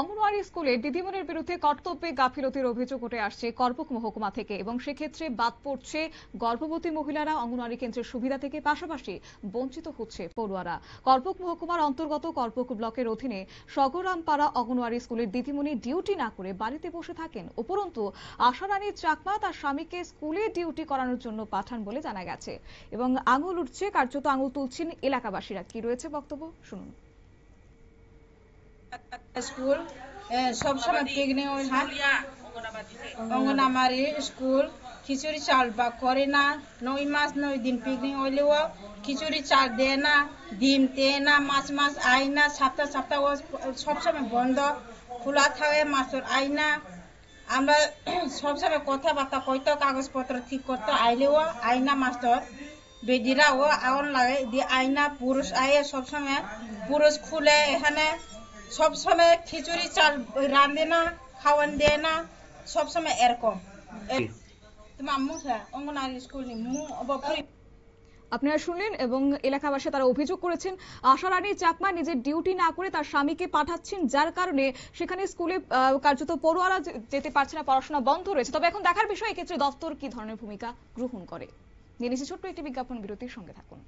অঙ্গনওয়াড়ি স্কুলে দিদিমণির বিরুদ্ধে কর্তব্যে গাফিলতির অভিযোগ উঠে আসছে করপোক মহকুমা থেকে এবং সেক্ষেত্রে বাদ পড়ছে গর্ভবতী মহিলারা অঙ্গনওয়াড়ি কেন্দ্রের সুবিধা থেকে, পাশাপাশি বঞ্চিত হচ্ছে পড়ুয়ারা। করপোক মহকুমার অন্তর্গত করপোক ব্লকের অধীনে সগরামপাড়া অঙ্গনওয়াড়ি স্কুলের দিদিমণি ডিউটি না করে বাড়িতে বসে থাকেন। উপরন্তু আশারানী চাকমা তার স্বামীকে স্কুলে ডিউটি করানোর জন্য পাঠান বলে জানা গেছে এবং আঙুল উঠছে, কার্যত আঙুল তুলছেন এলাকাবাসীরা। কি রয়েছে বক্তব্য শুনুন। স্কুল সবসময় পিকনিক হয়, অঙ্গনামারি স্কুল খিচুড়ি চাল বা করে না, 9 মাস 9 দিন পিকনিক হইলেও খিচুড়ি চাল দেয় না, ডিম দেয় না, মাছ আয় না, সপ্তাহ সবসময় বন্ধ, খোলা থাকে, মাছের আয় না। আমরা সবসময় কথাবার্তা কইতো, কাগজপত্র ঠিক করতো, আইলেও আয় না, মাস্টার বেদিরাও আউন লাগে দিয়ে আয় না। পুরুষ আয়ে সবসময়, পুরুষ খুলে এখানে সবসময় খিচুড়ি চাল রাঁধে না, খাওয়ান দেয় না, সবসময় এরকম। তোমার মুখে অঙ্গনারী স্কুল নি মু অবফ্রি। আপনারা শুনলেন এবং এলাকাবাসী তারা অভিযোগ করেছেন আশারানী চাকমা নিজের ডিউটি না করে তার স্বামীকে পাঠাচ্ছেন, যার কারণে সেখানে স্কুলে কার্যত পড়ুয়ারা যেতে পারছে না, পড়াশোনা বন্ধ রয়েছে। তবে এখন দেখার বিষয় এক্ষেত্রে দপ্তর কি ধরনের ভূমিকা গ্রহণ করে। নিয়ে নিচ্ছে ছোট্ট একটি বিজ্ঞাপন বিরতির সঙ্গে থাকুন।